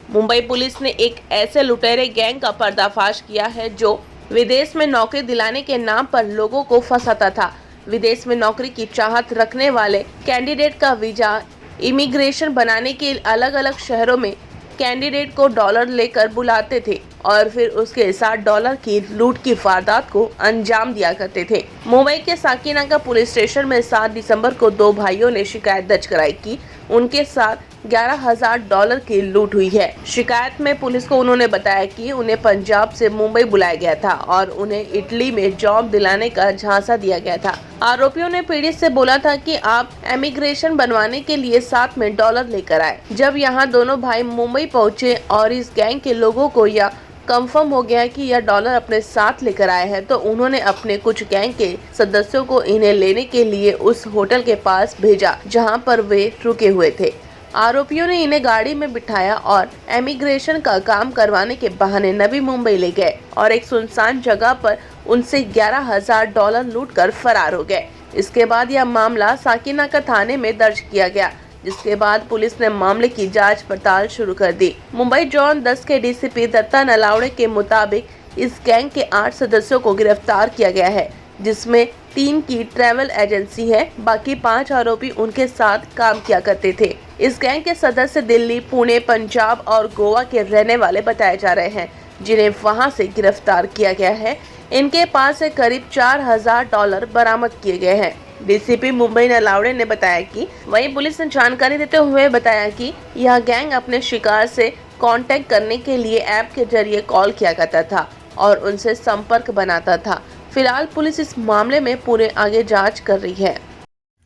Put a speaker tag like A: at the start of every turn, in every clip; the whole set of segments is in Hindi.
A: मुंबई पुलिस ने एक ऐसे लुटेरे गैंग का पर्दाफाश किया है जो विदेश में नौकरी दिलाने के नाम पर लोगों को फंसाता था। विदेश में नौकरी की चाहत रखने वाले कैंडिडेट का वीजा इमिग्रेशन बनाने के अलग अलग शहरों में कैंडिडेट को डॉलर लेकर बुलाते थे और फिर उसके साथ डॉलर की लूट की वारदात को अंजाम दिया करते थे। मुंबई के साकीनाका पुलिस स्टेशन में 7 दिसंबर को दो भाइयों ने शिकायत दर्ज कराई कि उनके साथ $11,000 की लूट हुई है। शिकायत में पुलिस को उन्होंने बताया कि उन्हें पंजाब से मुंबई बुलाया गया था और उन्हें इटली में जॉब दिलाने का झांसा दिया गया था। आरोपियों ने पीड़ित से बोला था कि आप इमिग्रेशन बनवाने के लिए साथ में डॉलर लेकर आए। जब यहाँ दोनों भाई मुंबई पहुँचे और इस गैंग के लोगों को यह कंफर्म हो गया कि यह डॉलर अपने साथ लेकर आए हैं, तो उन्होंने अपने कुछ गैंग के सदस्यों को इन्हें लेने के लिए उस होटल के पास भेजा जहां पर वे रुके हुए थे। आरोपियों ने इन्हें गाड़ी में बिठाया और इमिग्रेशन का काम करवाने के बहाने नवी मुंबई ले गए और एक सुनसान जगह पर उनसे $11,000 लूटकर फरार हो गए। इसके बाद यह मामला साकीनाका थाने में दर्ज किया गया, जिसके बाद पुलिस ने मामले की जांच पड़ताल शुरू कर दी। मुंबई जोन 10 के डीसीपी दत्ता नलावड़े के मुताबिक इस गैंग के 8 सदस्यों को गिरफ्तार किया गया है, जिसमें 3 की ट्रैवल एजेंसी है। बाकी 5 आरोपी उनके साथ काम किया करते थे। इस गैंग के सदस्य दिल्ली, पुणे, पंजाब और गोवा के रहने वाले बताए जा रहे हैं, जिन्हें वहां से गिरफ्तार किया गया है। इनके पास से करीब $4,000 बरामद किए गए हैं। डीसीपी मुंबई नलावड़े ने बताया कि वहीं पुलिस ने जानकारी देते हुए बताया कि यह गैंग अपने शिकार से कांटेक्ट करने के लिए ऐप के जरिए कॉल किया करता था और उनसे संपर्क बनाता था। फिलहाल पुलिस इस मामले में पूरे आगे जांच कर रही है।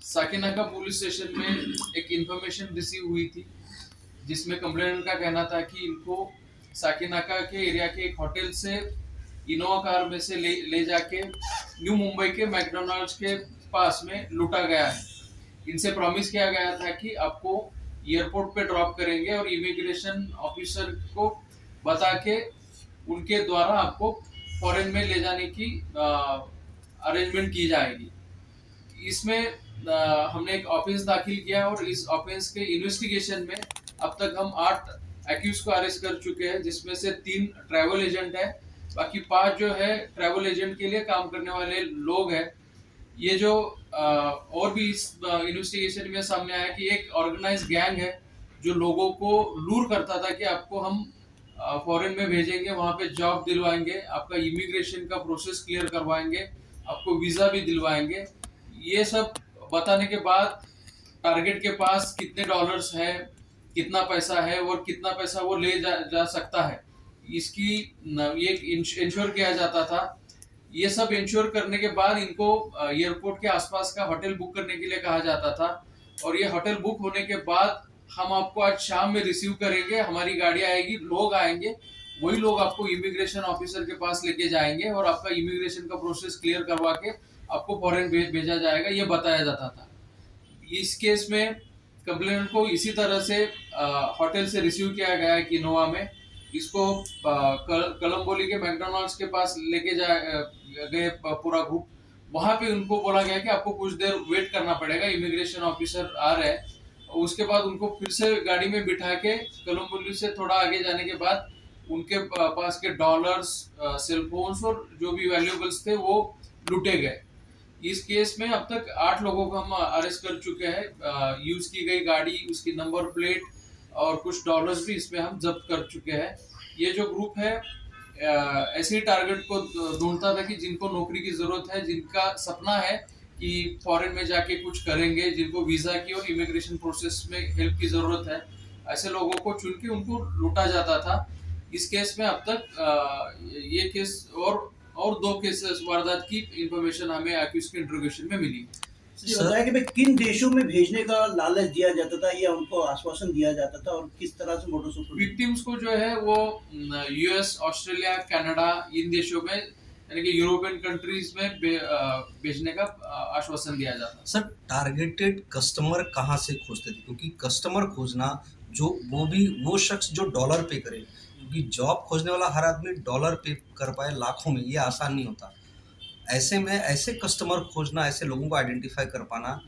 B: साकीनाका पुलिस स्टेशन में एक इंफॉर्मेशन रिसीव हुई थी, जिसमें कंप्लेनेंट का कहना था कि इनको साकीनाका के एरिया के एक होटल से इनोवा कार में से ले जाके न्यू मुंबई के मैकडोनल्ड्स के पास में लूटा गया है। इनसे प्रॉमिस किया गया था कि आपको एयरपोर्ट पे ड्रॉप करेंगे और इमिग्रेशन ऑफिसर को बता के उनके द्वारा आपको फॉरेन में ले जाने की अरेंजमेंट की जाएगी। इसमें हमने एक ऑफेंस दाखिल किया और इस ऑफेंस के इन्वेस्टिगेशन में अब तक हम 8 एक्यूज को अरेस्ट कर चुके हैं, जिसमें से 3 ट्रैवल एजेंट है, बाकी 5 जो है ट्रैवल एजेंट के लिए काम करने वाले लोग हैं। ये जो और भी इस इन्वेस्टिगेशन में सामने आया कि एक ऑर्गेनाइज गैंग है जो लोगों को लूर करता था कि आपको हम फॉरेन में भेजेंगे, वहां पे जॉब दिलवाएंगे, आपका इमिग्रेशन का प्रोसेस क्लियर करवाएंगे, आपको वीजा भी दिलवाएंगे। ये सब बताने के बाद टारगेट के पास कितने डॉलर्स है, कितना पैसा है और कितना पैसा वो ले जा सकता है, इसकी ये इंश्योर किया जाता था। ये सब इंश्योर करने के बाद इनको एयरपोर्ट के आसपास का होटल बुक करने के लिए कहा जाता था और ये होटल बुक होने के बाद हम आपको आज शाम में रिसीव करेंगे, हमारी गाड़ी आएगी, लोग आएंगे, वही लोग आपको इमिग्रेशन ऑफिसर के पास लेके जाएंगे और आपका इमिग्रेशन का प्रोसेस क्लियर करवा के आपको फॉरेन भेजा जाएगा, ये बताया जाता था। इस केस में कंप्लेनेंट को इसी तरह से होटल से रिसीव किया गया है इनोवा में। इसको कलम्बोली के मैकडोनल्ड्स के पास लेके गए पूरा ग्रुप। वहां पे उनको बोला गया कि आपको कुछ देर वेट करना पड़ेगा, इमिग्रेशन ऑफिसर आ रहे हैं। उसके बाद उनको फिर से गाड़ी में बिठा के कलम्बोली से थोड़ा आगे जाने के बाद उनके पास के डॉलर्स, सेलफोन्स और जो भी वैल्यूएबल्स थे वो लूटे गए। इस केस में अब तक 8 लोगों को हम अरेस्ट कर चुके हैं। यूज की गई गाड़ी, उसकी नंबर प्लेट और कुछ डॉलर्स भी इसमें हम जब्त कर चुके हैं। ये जो ग्रुप है ऐसे ही टारगेट को ढूंढता था कि जिनको नौकरी की जरूरत है, जिनका सपना है कि फॉरेन में जाके कुछ करेंगे, जिनको वीजा की और इमिग्रेशन प्रोसेस में हेल्प की जरूरत है, ऐसे लोगों को चुन के उनको लूटा जाता था। इस केस में अब तक ये केस और 2 केसेस वारदात की इंफॉर्मेशन हमें एक्यूज के इंट्रोगेशन में मिली।
C: जी बताया कि भाई किन देशों में भेजने का लालच दिया जाता था या उनको आश्वासन दिया जाता था और किस तरह से मोटो
B: विक्टिम्स को जो है वो यूएस, ऑस्ट्रेलिया, कनाडा, इन देशों में यानी कि यूरोपियन कंट्रीज में भेजने का आश्वासन दिया जाता है।
D: सर, टारगेटेड कस्टमर कहाँ से खोजते थे? क्योंकि कस्टमर खोजना जो वो शख्स जो डॉलर पे करे, क्योंकि जॉब खोजने वाला हर आदमी डॉलर पे कर पाए लाखों में, ये आसान नहीं होता। ऐसे में ऐसे कस्टमर खोजना, ऐसे लोगों को आइडेंटिफाई कर पाना,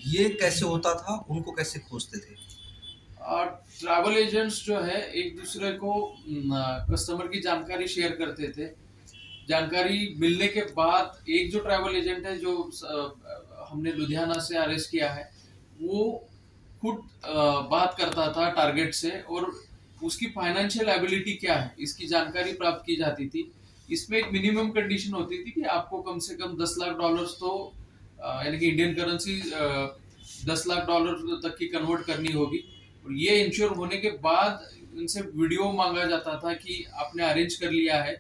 D: ये कैसे होता था? उनको कैसे खोजते थे?
B: ट्रैवल एजेंट्स जो है एक दूसरे को कस्टमर की जानकारी शेयर करते थे। जानकारी मिलने के बाद एक जो ट्रैवल एजेंट है जो हमने लुधियाना से अरेस्ट किया है, वो खुद बात करता था टारगेट से और उसकी फाइनेंशियल एबिलिटी क्या है इसकी जानकारी प्राप्त की जाती थी। इसमें एक मिनिमम कंडीशन होती थी कि आपको कम से कम $10 लाख तो यानी कि इंडियन करेंसी $10 लाख तक की कन्वर्ट करनी होगी। और ये इंश्योर होने के बाद इनसे वीडियो मांगा जाता था कि आपने अरेंज कर लिया है,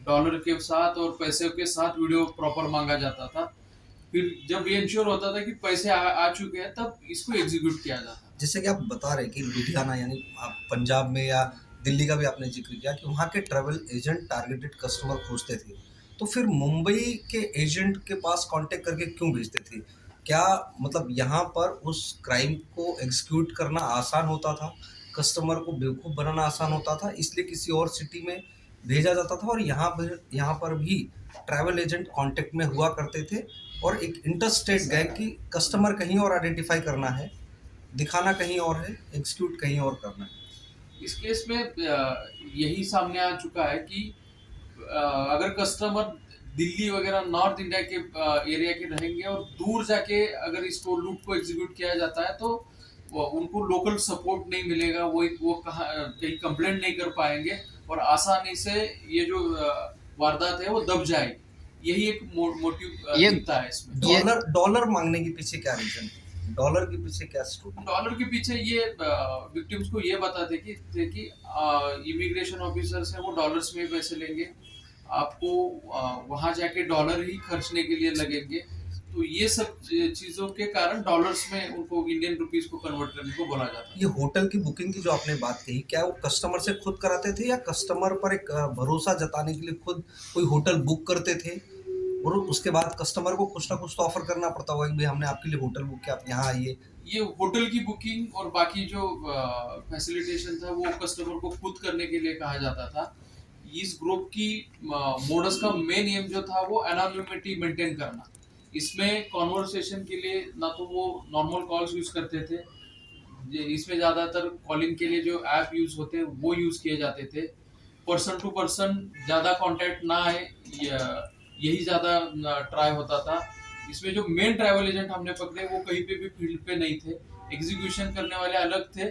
B: डॉलर के साथ और पैसे के साथ वीडियो प्रॉपर मांगा जाता था। फिर जब ये इंश्योर होता था कि पैसे आ चुके हैं तब इसको एग्जीक्यूट किया जाता था।
D: जैसे कि आप बता रहे कि लुधियाना यानी आप पंजाब में या दिल्ली का भी आपने जिक्र किया कि वहाँ के ट्रैवल एजेंट टारगेटेड कस्टमर खोजते थे, तो फिर मुंबई के एजेंट के पास कांटेक्ट करके क्यों भेजते थे? क्या मतलब यहाँ पर उस क्राइम को एग्जीक्यूट करना आसान होता था, कस्टमर को बेवकूफ़ बनाना आसान होता था, इसलिए किसी और सिटी में भेजा जाता था और यहाँ पर भी ट्रैवल एजेंट कांटेक्ट में हुआ करते थे और एक इंटरस्टेट गैंग की कस्टमर कहीं और आइडेंटिफाई करना है, दिखाना कहीं और है, एग्जीक्यूट कहीं और करना है।
B: इस केस में यही सामने आ चुका है कि अगर कस्टमर दिल्ली वगैरह नॉर्थ इंडिया के एरिया के रहेंगे और दूर जाके अगर इसको लूट को एग्जीक्यूट किया जाता है तो उनको लोकल सपोर्ट नहीं मिलेगा, वो कहीं कंप्लेंट नहीं कर पाएंगे और आसानी से ये जो वारदात है वो दब जाएगी। यही एक मोटिव
E: ये-
B: दिखता है इसमें।
D: डॉलर मांगने के पीछे क्या रीजन है? डॉलर के पीछे क्या स्टोरी?
B: डॉलर के पीछे ये विक्टिम्स को ये बताते कि इमिग्रेशन ऑफिसर्स हैं वो डॉलर्स में पैसे लेंगे, आपको वहां जाके डॉलर ही खर्चने के लिए लगेंगे। तो ये सब चीजों के कारण डॉलर्स में उनको इंडियन रुपीस को कन्वर्ट करने को बोला जाता है।
D: ये होटल की बुकिंग की जो आपने बात कही, क्या वो कस्टमर से खुद कराते थे या कस्टमर पर एक भरोसा जताने के लिए खुद कोई होटल बुक करते थे और उसके बाद कस्टमर को कुछ ना कुछ तो ऑफर करना पड़ता होगा कि भाई हमने आपके लिए होटल बुक किया, आप यहाँ आइए?
B: ये होटल की बुकिंग और बाकी जो फैसिलिटेशन था वो कस्टमर को खुद करने के लिए कहा जाता था। इस ग्रुप की मोडस का मेन एम जो था वो एनोनिमिटी मेंटेन करना। इसमें कॉन्वर्सेशन के लिए ना तो वो नॉर्मल कॉल्स यूज करते थे, इसमें ज्यादातर कॉलिंग के लिए जो ऐप यूज होते हैं वो यूज किए जाते थे। पर्सन टू पर्सन ज्यादा कांटेक्ट ना आए यही ज्यादा ट्राई होता था। इसमें जो मेन ट्रैवल एजेंट हमने पकड़े वो कहीं पे भी फील्ड पे नहीं थे, एग्जीक्यूशन करने वाले अलग थे,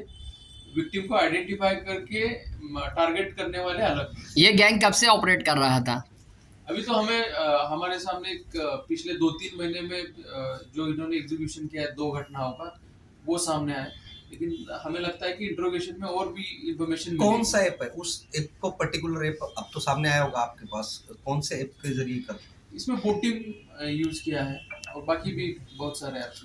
B: विक्टिम को आइडेंटिफाई करके टारगेट करने वाले अलग थे।
E: ये गैंग कब से ऑपरेट कर रहा था?
B: अभी तो हमें हमारे सामने एक पिछले 2-3 महीने में जो इन्होंने एग्जीक्यूशन किया है 2 घटनाओं का वो सामने आए, लेकिन हमें लगता है कि इंट्रोगेशन में और भी इंफॉर्मेशन
D: कौन सा ऐप है? उस ऐप को पर्टिकुलर ऐप अब तो सामने आया होगा आपके पास, कौन से ऐप के जरिए कर?
B: इसमें बोटिंग यूज किया है और बाकी भी बहुत सारे ऐप्स।